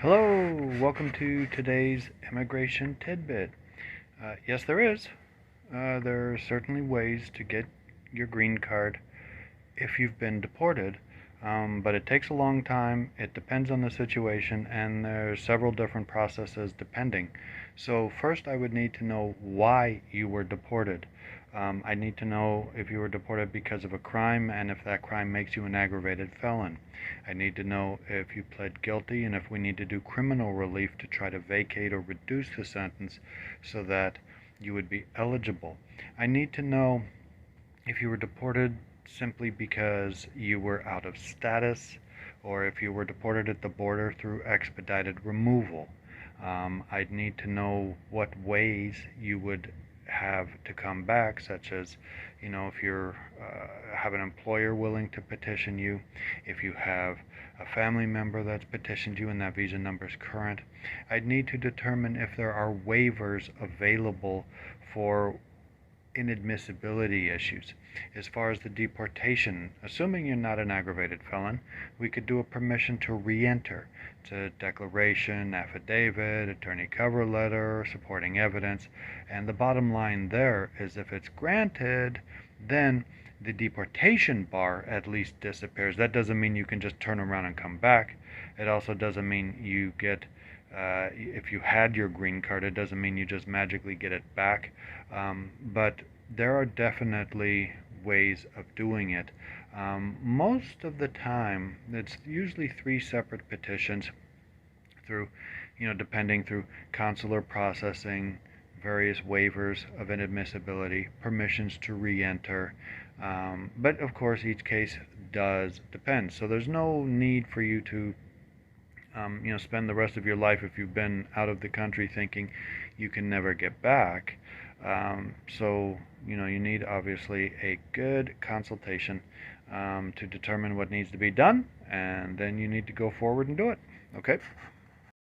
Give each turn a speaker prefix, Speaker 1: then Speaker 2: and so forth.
Speaker 1: Hello, welcome to today's immigration tidbit. Yes, there is. There are certainly ways to get your green card if you've been deported, but it takes a long time. It depends on the situation, and there's several different processes depending. So first, I would need to know why you were deported. I need to know if you were deported because of a crime and if that crime makes you an aggravated felon. I need to know if you pled guilty and if we need to do criminal relief to try to vacate or reduce the sentence so that you would be eligible. I need to know if you were deported simply because you were out of status or if you were deported at the border through expedited removal. I'd need to know what ways you would have to come back, such as, if you have an employer willing to petition you, if you have a family member that's petitioned you and that visa number is current. I'd need to determine if there are waivers available for inadmissibility issues. As far as the deportation, assuming you're not an aggravated felon, we could do a permission to re-enter. It's a declaration, affidavit, attorney cover letter, supporting evidence, and the bottom line there is if it's granted, then the deportation bar at least disappears. That doesn't mean you can just turn around and come back. It also doesn't mean you get if you had your green card, it doesn't mean you just magically get it back. But there are definitely ways of doing it. Most of the time, it's usually 3 separate petitions through, depending through consular processing, various waivers of inadmissibility, permissions to re-enter. But of course, each case does depend. So there's no need for you to spend the rest of your life if you've been out of the country thinking you can never get back. So, you need obviously a good consultation to determine what needs to be done, and then you need to go forward and do it. Okay?